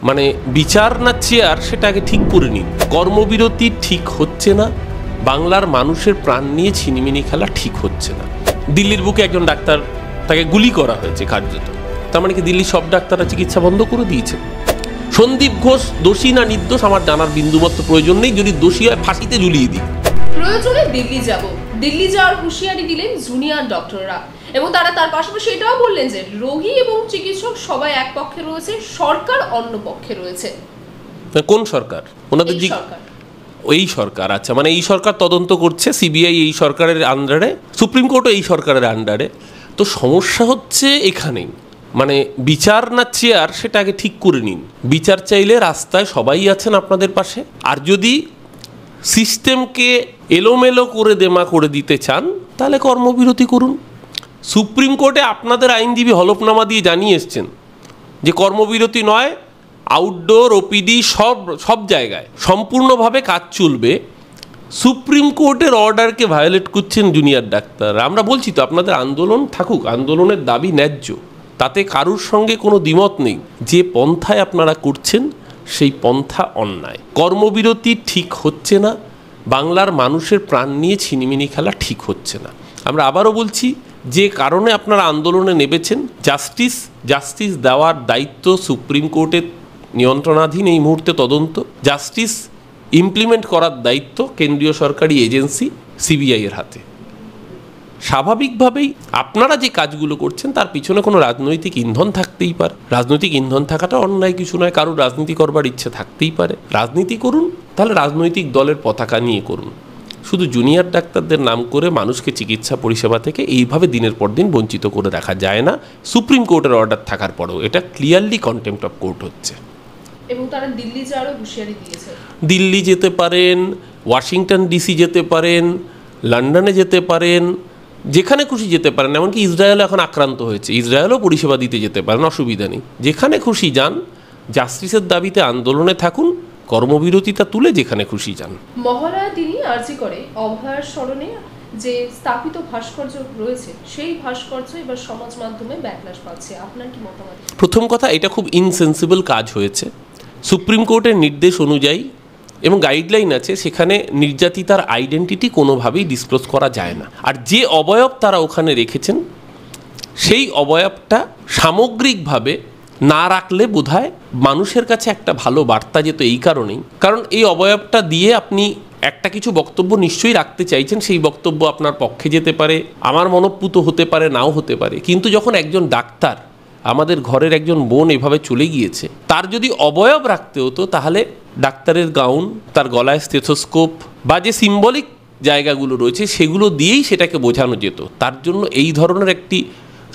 মানে বিচার না চেয়ার সেটা আগে ঠিক করে নিন। কর্মবিরতি ঠিক হচ্ছে না, বাংলার মানুষের প্রাণ নিয়ে ছিনিমিনি খেলা ঠিক হচ্ছে না। দিল্লির বুকে একজন ডাক্তার, তাকে গুলি করা হয়েছে কার্যত। তার মানে কি দিল্লির সব ডাক্তাররা চিকিৎসা বন্ধ করে দিয়েছে? সন্দীপ ঘোষ দোষী না নির্দোষ আমার জানার বিন্দুমাত্র প্রয়োজন নেই। যদি দোষী হয় ফাঁসিতে ঝুলিয়ে দিই। প্রয়োজনে দিল্লি যাব, দিল্লি যাওয়ার হুঁশিয়ারি দিলেন জুনিয়র ডক্টররা এবং তারা তার পাশাপাশি এটাও বললেন যে রোগী এবং চিকিৎসক সবাই এক পক্ষে রয়েছে, সরকার অন্য পক্ষে রয়েছে। কোন সরকার? ওনাদের এই সরকার। আচ্ছা, মানে এই সরকার তদন্ত করছে, সিবিআই এই সরকারের আন্ডারে, সুপ্রিম কোর্টও এই সরকারের আন্ডারে। তো সমস্যা হচ্ছে এখানেই, মানে বিচার না চেয়ার সেটা আগে ঠিক করে নিন। বিচার চাইলে রাস্তায় সবাই আছেন আপনাদের পাশে। আর যদি সিস্টেমকে এলোমেলো করে দেমা করে দিতে চান তাহলে কর্মবিরতি করুন। সুপ্রিম কোর্টে আপনাদের আইনজীবী হলফনামা দিয়ে জানিয়ে এসছেন যে কর্মবিরতি নয়, আউটডোর, ওপিডি সব জায়গায় সম্পূর্ণভাবে কাজ চলবে। সুপ্রিম কোর্টের অর্ডারকে ভায়োলেট করছেন জুনিয়র ডাক্তার। আমরা বলছি তো আপনাদের আন্দোলন থাকুক, আন্দোলনের দাবি ন্যায্য, তাতে কারুর সঙ্গে কোনো দ্বিমত নেই। যে পন্থায় আপনারা করছেন সেই পন্থা অন্যায়। কর্মবিরতি ঠিক হচ্ছে না, বাংলার মানুষের প্রাণ নিয়ে ছিনিমিনি খেলা ঠিক হচ্ছে না। আমরা আবারও বলছি, যে কারণে আপনারা আন্দোলনে নেমেছেন, জাস্টিস দেওয়ার দায়িত্ব সুপ্রিম কোর্টের নিয়ন্ত্রণাধীন এই মুহূর্তে তদন্ত। জাস্টিস ইমপ্লিমেন্ট করার দায়িত্ব কেন্দ্রীয় সরকারি এজেন্সি সিবিআইয়ের হাতে। স্বাভাবিকভাবেই আপনারা যে কাজগুলো করছেন তার পিছনে কোনো রাজনৈতিক ইন্ধন থাকতেই পারে। রাজনৈতিক ইন্ধন থাকাটা অন্যায় কিছু নয়, কারোর রাজনীতি করবার ইচ্ছে থাকতেই পারে। রাজনীতি করুন, তাহলে রাজনৈতিক দলের পতাকা নিয়ে করুন। শুধু জুনিয়র ডাক্তারদের নাম করে মানুষকে চিকিৎসা পরিষেবা থেকে এইভাবে দিনের পর দিন বঞ্চিত করে রাখা যায় না। সুপ্রিম কোর্টের অর্ডার থাকার পরেও এটা ক্লিয়ারলি কন্টেম্প্ট অফ কোর্ট হচ্ছে। এবং তারা দিল্লি যাওয়ারও হুঁশিয়ারি দিয়েছে। দিল্লি যেতে পারেন, ওয়াশিংটন ডিসি যেতে পারেন, লন্ডনে যেতে পারেন, যেখানে খুশি যেতে পারেন। এমনকি ইসরায়েলও এখন আক্রান্ত হয়েছে, ইসরায়েলও পরিষেবা দিতে যেতে পারেন, অসুবিধা নেই। যেখানে খুশি যান, জাস্টিসের দাবিতে আন্দোলনে থাকুন, কর্মবিরতিটা তুলে যেখানে খুশি যান। মহালয়ার দিনই আরজি করে অভয়ার স্মরণে যে স্থাপিত ভাস্কর্য রয়েছে, সেই ভাস্কর্য এবার সমাজ মাধ্যমে ব্যাকলাশ পাচ্ছে। আপনার কি মতামত? প্রথম কথা, এটা খুব ইনসেন্সিবল কাজ হয়েছে। সুপ্রিম কোর্টের নির্দেশ অনুযায়ী এবং গাইডলাইন আছে, সেখানে নির্যাতিতার আইডেন্টিটি কোনোভাবেই ডিসক্লোজ করা যায় না। আর যে অবয়ব তারা ওখানে রেখেছেন সেই অবয়বটা সামগ্রিকভাবে না রাখলে বোধহয় মানুষের কাছে একটা ভালো বার্তা যেত। এই কারণেই, কারণ এই অবয়বটা দিয়ে আপনি একটা কিছু বক্তব্য নিশ্চয়ই রাখতে চাইছেন, সেই বক্তব্য আপনার পক্ষে যেতে পারে, আমার মনঃপূত হতে পারে, নাও হতে পারে। কিন্তু যখন একজন ডাক্তার, আমাদের ঘরের একজন বোন এভাবে চলে গিয়েছে, তার যদি অবয়ব রাখতে হতো তাহলে ডাক্তারের গাউন, তার গলায় স্টেথোস্কোপ বা যে সিম্বলিক জায়গাগুলো রয়েছে সেগুলো দিয়েই সেটাকে বোঝানো যেত। তার জন্য এই ধরনের একটি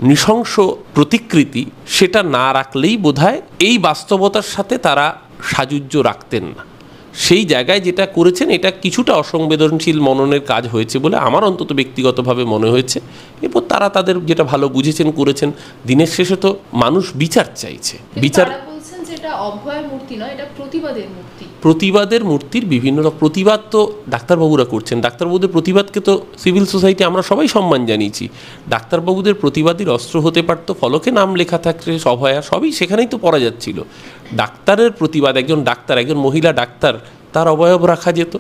নৃশংস প্রতিকৃতি সেটা না রাখলেই বোধহয় এই বাস্তবতার সাথে তারা সাযুজ্য রাখতেন না। সেই জায়গায় যেটা করেছেন এটা কিছুটা অসংবেদনশীল মননের কাজ হয়েছে বলে আমার অন্তত ব্যক্তিগতভাবে মনে হয়েছে। এরপর তারা তাদের যেটা ভালো বুঝেছেন করেছেন। দিনের শেষে তো মানুষ বিচার চাইছে। বিচার এটা অভয়ের মূর্তি নয়, এটা প্রতিবাদের মূর্তি। প্রতিবাদের মূর্তির বিভিন্ন প্রতিবাদ তো ডাক্তারবাবুরা করছেন। ডাক্তারবাবুদের প্রতিবাদকে তো সিভিল সোসাইটি আমরা সবাই সম্মান জানিয়েছি। ডাক্তারবাবুদের প্রতিবাদীর অস্ত্র হতে পারত ফলকে নাম লেখা থাকলে অভয়া, সবই সেখানেই তো পড়া যাচ্ছিল। ডাক্তারের প্রতিবাদ, একজন ডাক্তার, একজন মহিলা ডাক্তার, তার অবয়ব রাখা যেত,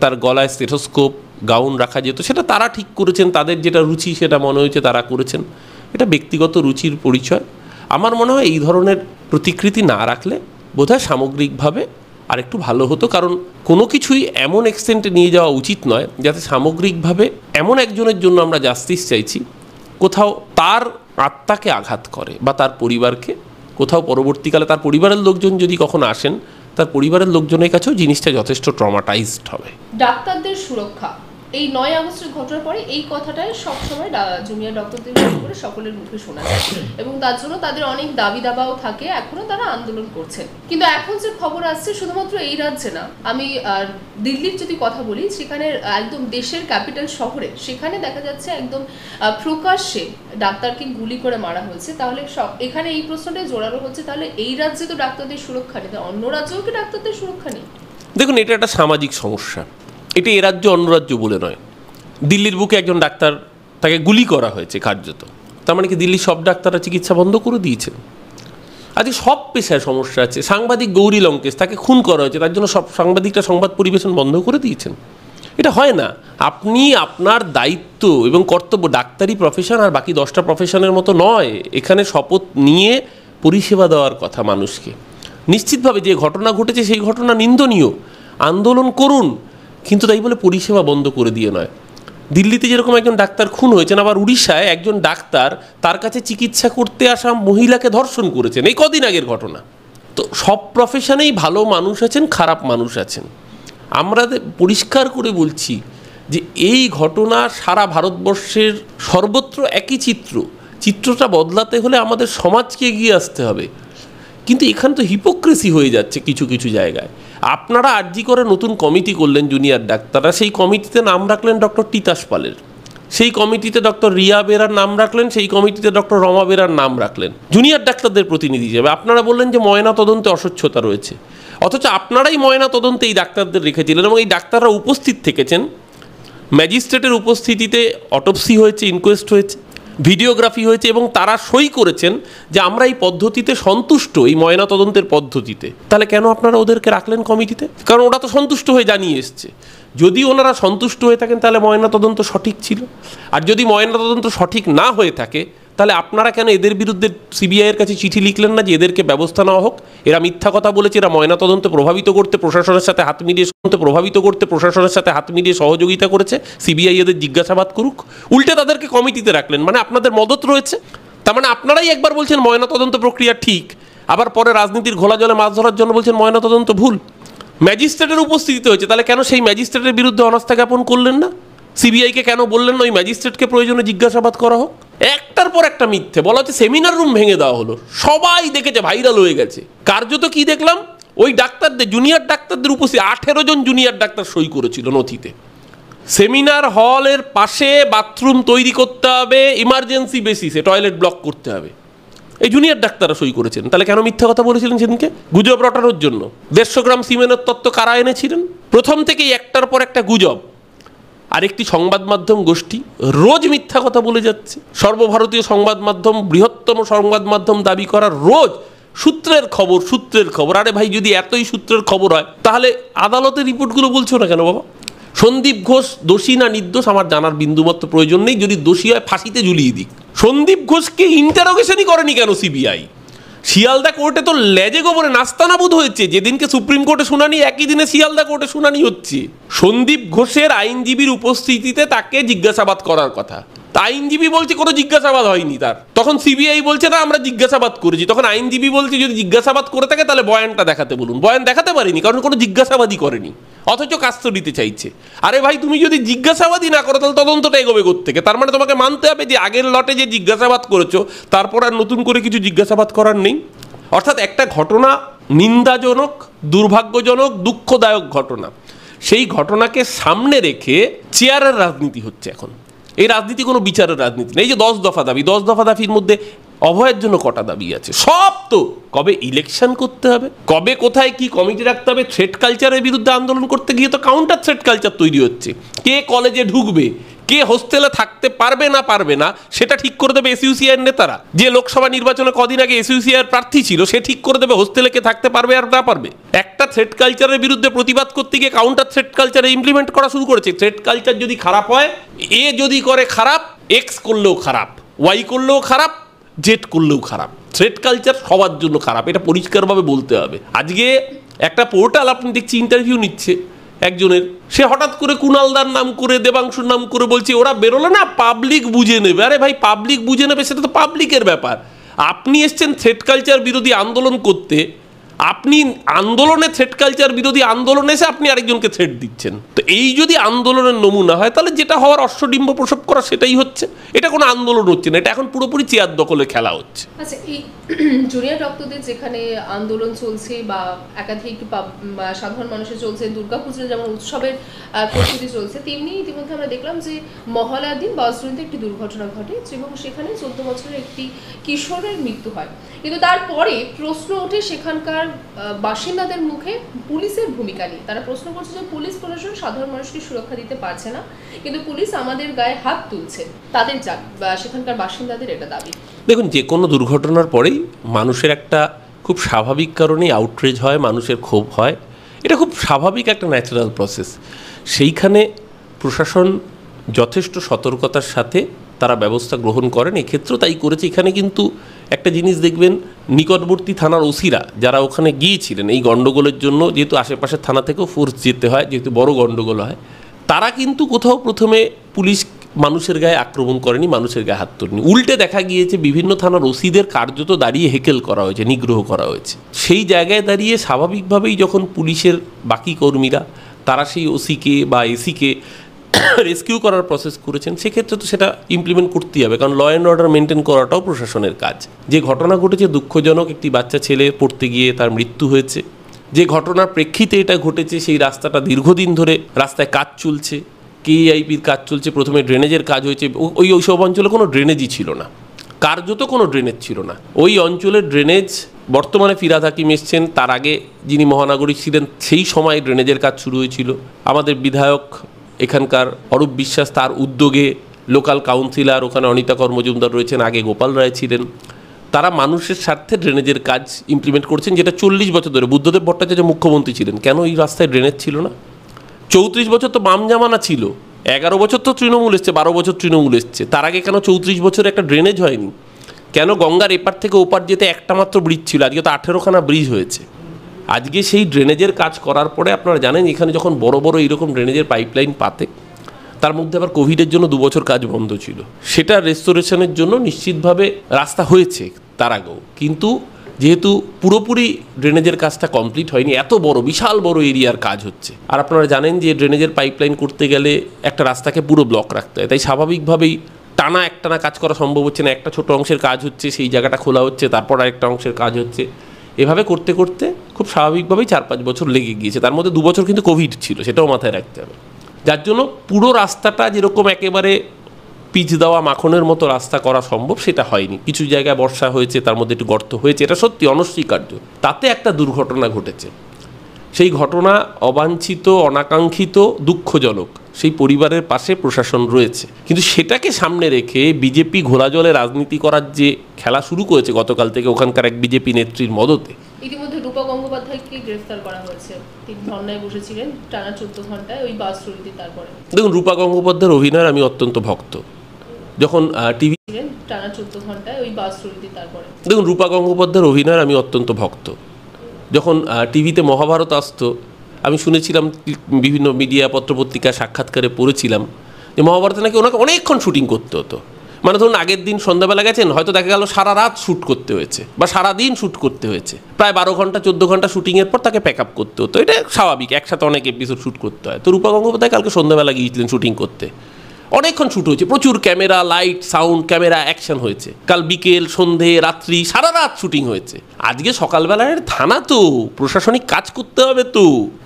তার গলায় স্টেথোস্কোপ, গাউন রাখা যেত। সেটা তারা ঠিক করেছেন, তাদের যেটা রুচি সেটা মনে হয়েছে তারা করেছেন। এটা ব্যক্তিগত রুচির পরিচয়। আমার মনে হয় এই ধরনের প্রতিকৃতি না রাখলে বোধহয় সামগ্রিকভাবে আর একটু ভালো হতো। কারণ কোনো কিছুই এমন এক্সটেন্টে নিয়ে যাওয়া উচিত নয় যাতে সামগ্রিকভাবে এমন একজনের জন্য আমরা জাস্টিস চাইছি কোথাও তার আত্মাকে আঘাত করে বা তার পরিবারকে, কোথাও পরবর্তীকালে তার পরিবারের লোকজন যদি কখনো আসেন, তার পরিবারের লোকজনের কাছেও জিনিসটা যথেষ্ট ট্রমাটাইজড হবে। ডাক্তারদের সুরক্ষা, এই 9 আগস্টের ঘটনার পরে এই কথাটাই সবসময় জুনিয়র ডক্টরদের করে সকলের মুখে শোনা যায় এবং তার জন্য তাদের অনেক দাবি দাবাও থাকে, এখনো তারা আন্দোলন করছে। কিন্তু এখন যে খবর আসছে শুধুমাত্র এই রাজ্যে না, আমি দিল্লির যদি কথা বলি, সেখানে একদম দেশের ক্যাপিটাল শহরে সেখানে দেখা যাচ্ছে একদম প্রকাশ্যে ডাক্তারকে গুলি করে মারা হয়েছে। তাহলে এখানে এই প্রশ্নটা জোরালো হচ্ছে, তাহলে এই রাজ্যে তো ডাক্তারদের সুরক্ষা নেই, অন্য রাজ্যেও কি ডাক্তারদের সুরক্ষা নেই? দেখুন, এটা একটা সামাজিক সমস্যা। এটা এ রাজ্য অন্য রাজ্য বলে নয়। দিল্লির বুকে একজন ডাক্তার, তাকে গুলি করা হয়েছে কার্যত। তার মানে কি দিল্লির সব ডাক্তাররা চিকিৎসা বন্ধ করে দিয়েছেন? আজকে সব পেশায় সমস্যা আছে। সাংবাদিক গৌরী লঙ্কেশ, তাকে খুন করা হয়েছে, তার জন্য সব সাংবাদিকরা সংবাদ পরিবেশন বন্ধ করে দিয়েছেন। এটা হয় না। আপনি আপনার দায়িত্ব এবং কর্তব্য, ডাক্তারি প্রফেশন আর বাকি 10টা প্রফেশনের মতো নয়, এখানে শপথ নিয়ে পরিষেবা দেওয়ার কথা মানুষকে। নিশ্চিতভাবে যে ঘটনা ঘটেছে সেই ঘটনা নিন্দনীয়, আন্দোলন করুন, কিন্তু তাই বলে পরিষেবা বন্ধ করে দিয়ে নয়। দিল্লিতে যেরকম একজন ডাক্তার খুন হয়েছেন, আবার উড়িষ্যায় একজন ডাক্তার তার কাছে চিকিৎসা করতে আসা মহিলাকে ধর্ষণ করেছেন, এই কদিন আগের ঘটনা। তো সব প্রফেশনেই ভালো মানুষ আছেন, খারাপ মানুষ আছেন। আমরা পরিষ্কার করে বলছি যে এই ঘটনা সারা ভারতবর্ষের সর্বত্র একই চিত্রটা বদলাতে হলে আমাদের সমাজকে এগিয়ে আসতে হবে। কিন্তু এখানে তো হিপোক্রেসি হয়ে যাচ্ছে কিছু কিছু জায়গায়। আপনারা আরজি করে নতুন কমিটি করলেন জুনিয়র ডাক্তাররা, সেই কমিটিতে নাম রাখলেন ডক্টর তিতাস পালের, সেই কমিটিতে ডক্টর রিয়া বেরার নাম রাখলেন, সেই কমিটিতে ডক্টর রমা বেরার নাম রাখলেন জুনিয়র ডাক্তারদের প্রতিনিধি হিসেবে। আপনারা বললেন যে ময়না তদন্তে অস্বচ্ছতা রয়েছে, অথচ আপনারাই ময়না তদন্তে এই ডাক্তারদের রেখেছিলেন এবং এই ডাক্তাররা উপস্থিত থেকেছেন। ম্যাজিস্ট্রেটের উপস্থিতিতে অটোপসি হয়েছে, ইনকোয়েস্ট হয়েছে, ভিডিওগ্রাফি হয়েছে এবং তারা সই করেছেন যে আমরা এই পদ্ধতিতে সন্তুষ্ট, এই ময়না তদন্তের পদ্ধতিতে। তাহলে কেন আপনারা ওদেরকে রাখলেন কমিটিতে? কারণ ওরা তো সন্তুষ্ট হয়ে জানিয়ে এসছে। যদি ওনারা সন্তুষ্ট হয়ে থাকেন তাহলে ময়না তদন্ত সঠিক ছিল, আর যদি ময়না তদন্ত সঠিক না হয়ে থাকে তাহলে আপনারা কেন এদের বিরুদ্ধে সিবিআইয়ের কাছে চিঠি লিখলেন না যে এদেরকে ব্যবস্থা নেওয়া হোক? এরা মিথ্যা কথা বলেছে, এরা ময়না তদন্তে প্রভাবিত করতে প্রশাসনের সাথে হাত মিলিয়ে সহযোগিতা করেছে, সিবিআই এদের জিজ্ঞাসাবাদ করুক। উল্টে তাদেরকে কমিটিতে রাখলেন, মানে আপনাদের মদত রয়েছে। তার মানে আপনারাই একবার বলছেন ময়না তদন্ত প্রক্রিয়া ঠিক, আবার পরে রাজনীতির ঘোলা জলে মাছ ধরার জন্য বলছেন ময়না তদন্ত ভুল। ম্যাজিস্ট্রেটের উপস্থিতিতে হয়েছে, তাহলে কেন সেই ম্যাজিস্ট্রেটের বিরুদ্ধে অনাস্থা জ্ঞাপন করলেন না? সিবিআইকে কেন বললেন না ওই ম্যাজিস্ট্রেটকে প্রয়োজনে জিজ্ঞাসাবাদ করা হোক? একটার পর একটা মিথ্যে বলা হচ্ছে। সেমিনার রুম ভেঙে দেওয়া হলো, সবাই দেখেছে, ভাইরাল হয়ে গেছে। কার্যত কি দেখলাম, ওই ডাক্তারদের, জুনিয়র ডাক্তারদের উপস্থিত 18 জন জুনিয়র ডাক্তার সই করেছিল নথিতে। সেমিনার হলের পাশে বাথরুম তৈরি করতে হবে, ইমার্জেন্সি বেসিসে টয়লেট ব্লক করতে হবে, এই জুনিয়র ডাক্তাররা সই করেছেন। তাহলে কেন মিথ্যা কথা বলেছিলেন সেদিনকে গুজব রটানোর জন্য? 150 গ্রাম সিমেন্টের তত্ত্ব কারা এনেছিলেন? প্রথম থেকেই একটার পর একটা গুজব। আরেকটি সংবাদ মাধ্যম গোষ্ঠী রোজ মিথ্যা কথা বলে যাচ্ছে। সর্বভারতীয় সংবাদ মাধ্যম, বৃহত্তম সংবাদ মাধ্যম দাবি করার রোজ সূত্রের খবর। আরে ভাই, যদি এতই সূত্রের খবর হয় তাহলে আদালতের রিপোর্টগুলো বলছো না কেন বাবা? সন্দীপ ঘোষ দোষী না নির্দোষ আমার জানার বিন্দুমাত্র প্রয়োজন নেই, যদি দোষী হয় ফাঁসিতে ঝুলিয়ে দিক। সন্দীপ ঘোষকে ইন্টারোগেশনই করেনি কেন সিবিআই? শিয়ালদা কোর্টে তো লেজে গোবরে নাস্তানাবুদ হয়েছে। যেদিনকে সুপ্রিম কোর্টে শুনানি, একই দিনে শিয়ালদা কোর্টে শুনানি হচ্ছে। সন্দীপ ঘোষের আইনজীবীর উপস্থিতিতে তাকে জিজ্ঞাসাবাদ করার কথা, আইনজীবী বলছে কোনো জিজ্ঞাসাবাদ হয়নি তার। তখন সিবিআই বলছে না আমরা জিজ্ঞাসাবাদ করেছি। তখন আইনজীবী বলছে যদি জিজ্ঞাসাবাদ করে থাকে তাহলে বয়ানটা দেখাতে বলুন। বয়ান দেখাতে পারেনি কারণ কোনো জিজ্ঞাসাবাদই করেনি, অথচ কাস্টডিতে চাইছে। আরে ভাই, তুমি যদি জিজ্ঞাসাবাদই না করো তাহলে তদন্তটা এগোবে কোত্থেকে? তার মানে তোমাকে মানতে হবে যে আগের লটে যে জিজ্ঞাসাবাদ করেছো তারপর আর নতুন করে কিছু জিজ্ঞাসাবাদ করার নেই। অর্থাৎ একটা ঘটনা নিন্দাজনক, দুর্ভাগ্যজনক, দুঃখদায়ক ঘটনা, সেই ঘটনাকে সামনে রেখে চেয়ারের রাজনীতি হচ্ছে এখন। এই রাজনীতি কোনো বিচারের রাজনীতি নেই। এই যে 10 দফা দাবি, 10 দফা দাবির মধ্যে অভয়ের জন্য কটা দাবি আছে? সব তো কবে ইলেকশন করতে হবে, কবে কোথায় কি কমিটি রাখতে হবে, থ্রেট কালচারের বিরুদ্ধে আন্দোলন করতে গিয়ে তো কাউন্টার থ্রেট কালচার তৈরি হচ্ছে। কে কলেজে ঢুকবে, কে হোস্টেলে থাকতে পারবে না সেটা ঠিক করে দেবে এসইউসিআইয়ের নেতারা। যে লোকসভা নির্বাচনে কদিন আগে এসইউসিআইয়ের প্রার্থী ছিল সে ঠিক করে দেবে হোস্টেলে কে থাকতে পারবে আর না পারবে। একটা থ্রেট কালচারের বিরুদ্ধে প্রতিবাদ করতে গিয়ে কাউন্টার থ্রেট কালচারে ইমপ্লিমেন্ট করা শুরু করেছে। থ্রেট কালচার যদি খারাপ হয়, এ যদি করে খারাপ, এক্স করলেও খারাপ, ওয়াই করলেও খারাপ, জেড করলেও খারাপ। থ্রেট কালচার সবার জন্য খারাপ, এটা পরিষ্কারভাবে বলতে হবে। আজকে একটা পোর্টাল আপনি দেখছি ইন্টারভিউ নিচ্ছে একজনের, সে হঠাৎ করে কুণালদার নাম করে, দেবাংশুর নাম করে বলছে ওরা বেরোলে না পাবলিক বুঝে নেবে। আরে ভাই, পাবলিক বুঝে নেবে সেটা তো পাবলিকের ব্যাপার। আপনি এসছেন থ্রেট কালচার বিরোধী আন্দোলন করতে, আপনি আন্দোলনে থ্রেট কালচার বিরোধী আন্দোলনে এসে আপনি আরেকজনকে থ্রেট দিচ্ছেন। তো এই যদি আন্দোলনের নমুনা হয় তাহলে যেটা হওয়ার অশ্বডিম্ব প্রসব করা সেটাই হচ্ছে। এটা কোনো আন্দোলন হচ্ছে না, এটা এখন পুরোপুরি চেয়ার দখলে খেলা হচ্ছে। আচ্ছা, এই জুনিয়র ডক্টরদের যেখানে আন্দোলন চলছে বা একাধিক সাধারণ মানুষের চলছে, দুর্গাপুজোর যেমন উৎসবের প্রস্তুতি চলছে, তেমনি ইতিমধ্যে আমরা দেখলাম যে মহালয়ার দিন বজরঙ্গিতে একটি দুর্ঘটনা ঘটে এবং সেখানে 14 বছরের একটি কিশোরের মৃত্যু হয়। কিন্তু তারপরে প্রশ্ন ওঠে সেখানকার বাসিন্দাদের মুখে পুলিশের ভূমিকা নিয়ে। তারা প্রশ্ন করছে যে পুলিশ প্রশাসন সাধারণ মানুষকে সুরক্ষা দিতে পারছে না, কিন্তু পুলিশ আমাদের গায়ে হাত তুলছে। তাদের সেখানকার বাসিন্দাদের এটা দাবি। দেখুন, যে কোনো দুর্ঘটনার পরেই মানুষের একটা খুব স্বাভাবিক কারণেই আউটরেজ হয়, মানুষের ক্ষোভ হয়, এটা খুব স্বাভাবিক একটা ন্যাচারাল প্রসেস। সেইখানে প্রশাসন যথেষ্ট সতর্কতার সাথে তারা ব্যবস্থা গ্রহণ করেন, এক্ষেত্রেও তাই করেছে। এখানে কিন্তু একটা জিনিস দেখবেন, নিকটবর্তী থানার ওসিরা যারা ওখানে গিয়েছিলেন এই গণ্ডগোলের জন্য, যেহেতু আশেপাশের থানা থেকেও ফোর্স যেতে হয়, যেহেতু বড় গণ্ডগোল হয়, তারা কিন্তু কোথাও প্রথমে পুলিশ মানুষের গায়ে আক্রমণ করেনি, মানুষের গায়ে হাত তোলেনি। উল্টে দেখা গিয়েছে বিভিন্ন থানার ওসিদের কার্যত দাঁড়িয়ে হেকেল করা হয়েছে, নিগ্রহ করা হয়েছে। সেই জায়গায় দাঁড়িয়ে স্বাভাবিকভাবেই যখন পুলিশের বাকি কর্মীরা তারা সেই ওসিকে বা এসিকে রেস্কিউ করার প্রসেস করেছেন, সেক্ষেত্রে তো সেটা ইমপ্লিমেন্ট করতেই হবে, কারণ ল অ্যান্ড অর্ডার মেনটেন করাটাও প্রশাসনের কাজ। যে ঘটনা ঘটেছে দুঃখজনক, একটি বাচ্চা ছেলে পড়তে গিয়ে তার মৃত্যু হয়েছে। যে ঘটনার প্রেক্ষিতে এটা ঘটেছে, সেই রাস্তাটা দীর্ঘদিন ধরে রাস্তায় কাজ চলছে, কেইআইপির কাজ চলছে, প্রথমে ড্রেনেজের কাজ হয়েছে। ওইসব অঞ্চলে কোনো ড্রেনেজই ছিল না, কার্যত কোনো ড্রেনেজ ছিল না। ওই অঞ্চলের ড্রেনেজ বর্তমানে ফিরহাদ হাকিম এসছেন, তার আগে যিনি মহানাগরিক ছিলেন সেই সময় ড্রেনেজের কাজ শুরু হয়েছিল। আমাদের বিধায়ক এখানকার অরূপ বিশ্বাস, তার উদ্যোগে লোকাল কাউন্সিলর ওখানে অনিতা কর মজুমদার রয়েছেন, আগে গোপাল রায় ছিলেন, তারা মানুষের স্বার্থে ড্রেনেজের কাজ ইমপ্লিমেন্ট করছেন, যেটা 40 বছর ধরে। বুদ্ধদেব ভট্টাচার্য মুখ্যমন্ত্রী ছিলেন, কেন এই রাস্তায় ড্রেনেজ ছিল না? 34 বছর তো বাম জামানা ছিল, 11 বছর তো তৃণমূল এসছে, 12 বছর তৃণমূল এসছে, তার আগে কেন 34 বছরে একটা ড্রেনেজ হয়নি? কেন গঙ্গার এপার থেকে ওপার যেতে একটা মাত্র ব্রিজ ছিল, আজকে তো 18খানা ব্রিজ হয়েছে। আজকে সেই ড্রেনেজের কাজ করার পরে আপনারা জানেন, এখানে যখন বড় বড় এইরকম ড্রেনেজের পাইপলাইন পাতে, তার মধ্যে আবার কোভিডের জন্য 2 বছর কাজ বন্ধ ছিল, সেটা রেস্টোরেশনের জন্য নিশ্চিতভাবে রাস্তা হয়েছে তার আগেও। কিন্তু যেহেতু পুরোপুরি ড্রেনেজের কাজটা কমপ্লিট হয়নি, এত বড় বিশাল বড় এরিয়ার কাজ হচ্ছে, আর আপনারা জানেন যে ড্রেনেজের পাইপলাইন করতে গেলে একটা রাস্তাকে পুরো ব্লক রাখতে হয়, তাই স্বাভাবিকভাবেই টানা একটানা কাজ করা সম্ভব হচ্ছে না। একটা ছোট অংশের কাজ হচ্ছে, সেই জায়গাটা খোলা হচ্ছে, তারপর আরেকটা অংশের কাজ হচ্ছে, এভাবে করতে করতে খুব স্বাভাবিকভাবেই 4-5 বছর লেগে গিয়েছে। তার মধ্যে 2 বছর কিন্তু কোভিড ছিল, সেটাও মাথায় রাখতে হবে। যার জন্য পুরো রাস্তাটা যেরকম একেবারে পিচ দেওয়া মাখনের মতো রাস্তা করা সম্ভব, সেটা হয়নি। কিছু জায়গায় বর্ষা হয়েছে, তার মধ্যে একটু গর্ত হয়েছে, এটা সত্যি অনস্বীকার্য। তাতে একটা দুর্ঘটনা ঘটেছে, সেই ঘটনা অবাঞ্ছিত, অনাকাঙ্ক্ষিত, দুঃখজনক। সেই পরিবারের পাশে প্রশাসন রয়েছে, কিন্তু সেটাকে সামনে রেখে বিজেপি ঘোলা জলে রাজনীতি করার যে খেলা শুরু করেছে গতকাল থেকে ওখানকার এক বিজেপি নেত্রীর মদতে। ইতিমধ্যে রূপা গঙ্গোপাধ্যায়কে গ্রেফতার করা হয়েছে, তিনি ধর্নায় বসেছিলেন টানা 14 ঘন্টায় ওই বাস চুরিতে। তারপরে দেখুন, রূপা গঙ্গোপাধ্যায়ের অভিনয়ের আমি অত্যন্ত ভক্ত। যখন টিভি টানা 14 ঘন্টায় ওই বাস চুরিতে। তারপরে দেখুন, রূপা গঙ্গোপাধ্যায়ের অভিনয়ের আমি অত্যন্ত ভক্ত। যখন টিভিতে মহাভারত আসতো, আমি শুনেছিলাম, বিভিন্ন মিডিয়া পত্রপত্রিকা সাক্ষাৎকারে পড়েছিলাম যে মহাভারতে নাকি ওনাকে অনেকক্ষণ শুটিং করতে হতো। মানে ধরুন আগের দিন সন্ধ্যাবেলা গেছেন, হয়তো দেখা গেল সারা রাত শ্যুট করতে হয়েছে বা সারাদিন শ্যুট করতে হয়েছে, প্রায় 12 ঘন্টা 14 ঘন্টা শ্যুটিংয়ের পর তাকে প্যাক আপ করতে হতো। এটা স্বাভাবিক, একসাথে অনেক এপিসোড শ্যুট করতে হয়। তো রূপা গঙ্গোপাধ্যায় কালকে সন্ধ্যাবেলা গিয়েছিলেন শ্যুটিং করতে, অনেকক্ষণ শ্যুট হয়েছে, প্রচুর camera, light, sound, camera, action হয়েছে। কাল বিকেল, সন্ধে, রাত্রি, সারা রাত শ্যুটিং হয়েছে। আজকে সকালবেলায় থানা তো প্রশাসনিক কাজ করতে হবে, তো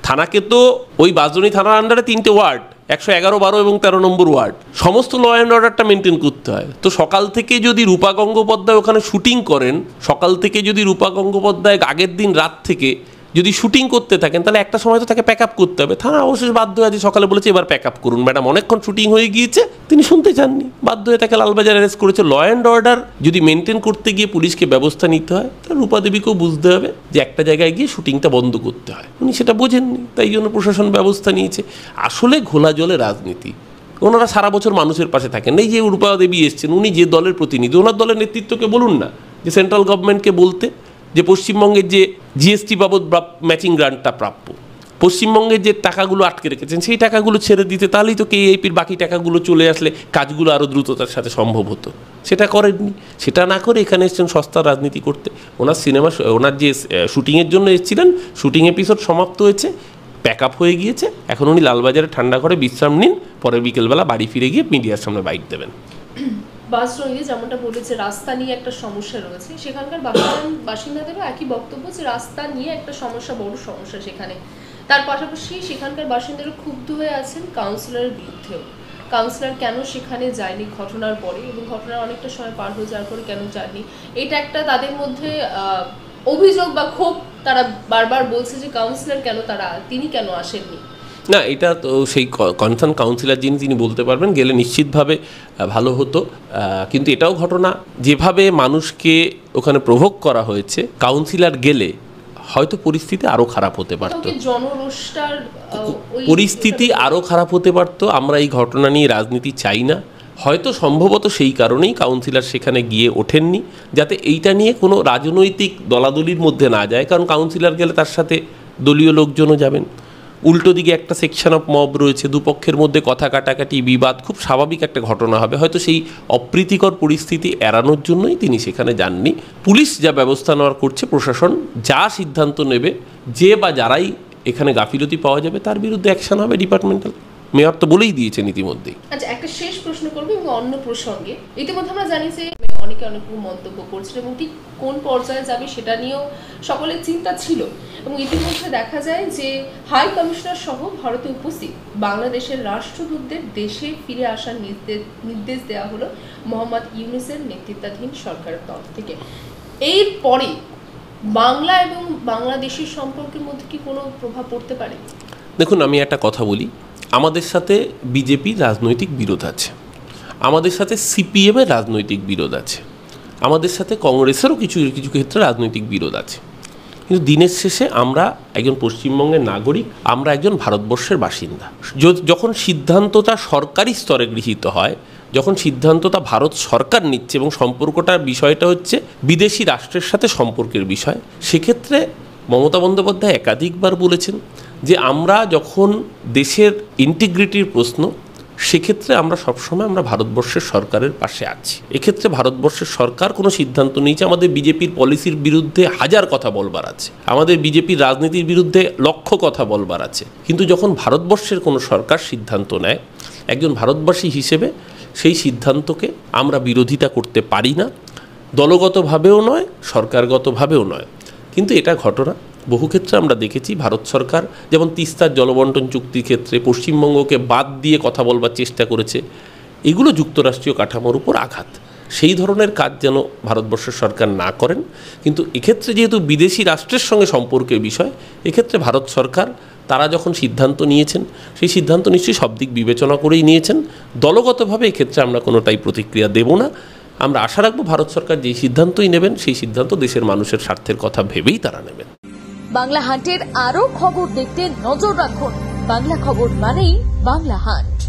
থানাকে তো ওই বাসজনী থানার আন্ডারে 3টে ওয়ার্ড, 111, 12 এবং 13 নম্বর ওয়ার্ড, সমস্ত ল অ্যান্ড অর্ডারটা মেনটেন করতে হয়। তো সকাল থেকে যদি রূপা গঙ্গোপাধ্যায় ওখানে শুটিং করেন, সকাল থেকে যদি রূপা গঙ্গোপাধ্যায় আগের দিন রাত থেকে যদি শুটিং করতে থাকেন, তাহলে একটা সময় তো তাকে প্যাক আপ করতে হবে। থানা অবশেষ বাধ্য হয়ে আজ সকালে বলেছে এবার প্যাক আপ করুন ম্যাডাম, অনেকক্ষণ শুটিং হয়ে গিয়েছে, তিনি শুনতে চাননি, বাধ্য হয়ে তাকে লালবাজার অ্যারেস্ট করেছে। ল অ্যান্ড অর্ডার যদি মেনটেন করতে গিয়ে পুলিশকে ব্যবস্থা নিতে হয়, তাহলে রূপা দেবীকেও বুঝতে হবে যে একটা জায়গায় গিয়ে শুটিংটা বন্ধ করতে হয়। উনি সেটা বোঝেননি, তাই জন্য প্রশাসন ব্যবস্থা নিয়েছে। আসলে ঘোলা জলে রাজনীতি, ওনারা সারা বছর মানুষের পাশে থাকেন। এই যে রূপা দেবী এসছেন, উনি যে দলের প্রতিনিধি, ওনার দলের নেতৃত্বকে বলুন না যে সেন্ট্রাল গভর্নমেন্টকে বলতে যে পশ্চিমবঙ্গের যে জিএসটি বাবদ ম্যাচিং গ্রান্টটা প্রাপ্য, পশ্চিমবঙ্গের যে টাকাগুলো আটকে রেখেছেন সেই টাকাগুলো ছেড়ে দিতে, তাহলেই তো কেইআইপির বাকি টাকাগুলো চলে আসলে কাজগুলো আরও দ্রুততার সাথে সম্ভব হতো। সেটা করেননি। সেটা না করে এখানে এসেছেন সস্তার রাজনীতি করতে। ওনার সিনেমা, ওনার যে শুটিংয়ের জন্য এসেছিলেন, শুটিং এপিসোড সমাপ্ত হয়েছে, প্যাক আপ হয়ে গিয়েছে, এখন উনি লালবাজারে ঠান্ডা করে বিশ্রাম নিন, পরে বিকেলবেলা বাড়ি ফিরে গিয়ে মিডিয়ার সামনে বাইট দেবেন। বাসরঙ্গী যেমনটা বলেছে, রাস্তা নিয়ে একটা সমস্যা রয়েছে, সেখানকার বাসিন্দাদেরও একই বক্তব্য যে রাস্তা নিয়ে একটা সমস্যা, বড় সমস্যা সেখানে। তার পাশাপাশি সেখানকার বাসিন্দারা ক্ষুব্ধ হয়ে আছেন কাউন্সিলরের বিরুদ্ধেও। কাউন্সিলর কেন সেখানে যায়নি ঘটনার পরে, এবং ঘটনার অনেকটা সময় পার হয়ে যাওয়ার পরে কেন যায়নি, এটা একটা তাদের মধ্যে অভিযোগ বা ক্ষোভ। তারা বারবার বলছে যে কাউন্সিলর কেন, তিনি কেন আসেননি। না, এটা তো সেই কনসার্ন কাউন্সিলর যিনি তিনি বলতে পারবেন, গেলে নিশ্চিতভাবে ভালো হতো। কিন্তু এটাও ঘটনা, যেভাবে মানুষকে ওখানে প্রভোগ করা হয়েছে, কাউন্সিলর গেলে হয়তো পরিস্থিতি আরও খারাপ হতে পারত, পরিস্থিতি আরও খারাপ হতে পারত। আমরা এই ঘটনা নিয়ে রাজনীতি চাই না, হয়তো সম্ভবত সেই কারণেই কাউন্সিলর সেখানে গিয়ে ওঠেননি, যাতে এইটা নিয়ে কোনো রাজনৈতিক দলাদলির মধ্যে না যায়। কারণ কাউন্সিলর গেলে তার সাথে দলীয় লোকজনও যাবেন, উল্টো দিকে একটা সেকশন অফ মব রয়েছে, দুপক্ষের মধ্যে কথা কাটাকাটি, বিবাদ, খুব স্বাভাবিক একটা ঘটনা হবে। হয়তো সেই অপ্রীতিকর পরিস্থিতি এড়ানোর জন্যই তিনি সেখানে যাননি। পুলিশ যা ব্যবস্থা নেওয়ার করছে, প্রশাসন যা সিদ্ধান্ত নেবে, যে বা যারাই এখানে গাফিলতি পাওয়া যাবে তার বিরুদ্ধে অ্যাকশন হবে ডিপার্টমেন্টাল। মেয়র তো বলেই দিয়েছেন ইতিমধ্যেই। আচ্ছা, একটা শেষ প্রশ্ন করবো এবং অন্য প্রসঙ্গে। ইতিমধ্যে আমরা জানি যে অনেকে অনেক মন্তব্য করছিল এবং ঠিক কোন পর্যায়ে যাবে সেটা নিয়েও সকলের চিন্তা ছিল। এবং ইতিমধ্যে দেখা যায় যে হাই কমিশনার সহ ভারতে উপস্থিত বাংলাদেশের রাষ্ট্রদূতদের দেশে ফিরে আসার নির্দেশ দেওয়া হলো মোহাম্মদ ইউনূসের নেতৃত্বাধীন সরকারের তরফ থেকে। এরপরে বাংলা এবং বাংলাদেশের সম্পর্কের মধ্যে কি কোনো প্রভাব পড়তে পারে? দেখুন, আমি একটা কথা বলি, আমাদের সাথে বিজেপির রাজনৈতিক বিরোধ আছে, আমাদের সাথে সিপিএমের রাজনৈতিক বিরোধ আছে, আমাদের সাথে কংগ্রেসেরও কিছু কিছু ক্ষেত্রে রাজনৈতিক বিরোধ আছে। কিন্তু দিনের শেষে আমরা একজন পশ্চিমবঙ্গের নাগরিক, আমরা একজন ভারতবর্ষের বাসিন্দা। যখন সিদ্ধান্তটা সরকারি স্তরে গৃহীত হয়, যখন সিদ্ধান্তটা ভারত সরকার নিচ্ছে এবং সম্পর্কটার বিষয়টা হচ্ছে বিদেশি রাষ্ট্রের সাথে সম্পর্কের বিষয়, সেক্ষেত্রে মমতা বন্দ্যোপাধ্যায় একাধিকবার বলেছেন যে আমরা যখন দেশের ইন্টিগ্রিটির প্রশ্ন, সেক্ষেত্রে আমরা সবসময় আমরা ভারতবর্ষের সরকারের পাশে আছি। এক্ষেত্রে ভারতবর্ষের সরকার কোনো সিদ্ধান্ত নিয়েছে, আমাদের বিজেপির পলিসির বিরুদ্ধে হাজার কথা বলবার আছে, আমাদের বিজেপির রাজনীতির বিরুদ্ধে লক্ষ কথা বলবার আছে, কিন্তু যখন ভারতবর্ষের কোনো সরকার সিদ্ধান্ত নেয়, একজন ভারতবাসী হিসেবে সেই সিদ্ধান্তকে আমরা বিরোধিতা করতে পারি না, দলগতভাবেও নয়, সরকারগতভাবেও নয়। কিন্তু এটা ঘটনা বহু ক্ষেত্রে আমরা দেখেছি, ভারত সরকার যেমন তিস্তার জলবন্টন চুক্তির ক্ষেত্রে পশ্চিমবঙ্গকে বাদ দিয়ে কথা বলবার চেষ্টা করেছে, এগুলো যুক্তরাষ্ট্রীয় কাঠামোর উপর আঘাত। সেই ধরনের কাজ যেন ভারতবর্ষের সরকার না করেন। কিন্তু এক্ষেত্রে যেহেতু বিদেশি রাষ্ট্রের সঙ্গে সম্পর্কের বিষয়, এক্ষেত্রে ভারত সরকার তারা যখন সিদ্ধান্ত নিয়েছেন, সেই সিদ্ধান্ত নিশ্চয়ই সব দিক বিবেচনা করেই নিয়েছেন। দলগতভাবে এক্ষেত্রে আমরা কোনোটাই প্রতিক্রিয়া দেব না। আমরা আশা রাখবো ভারত সরকার যেই সিদ্ধান্তই নেবেন, সেই সিদ্ধান্ত দেশের মানুষের স্বার্থের কথা ভেবেই তারা নেবেন। বাংলা হান্টের আরো খবর দেখতে নজর রাখুন। বাংলা খবর মানেই বাংলা হান্ট।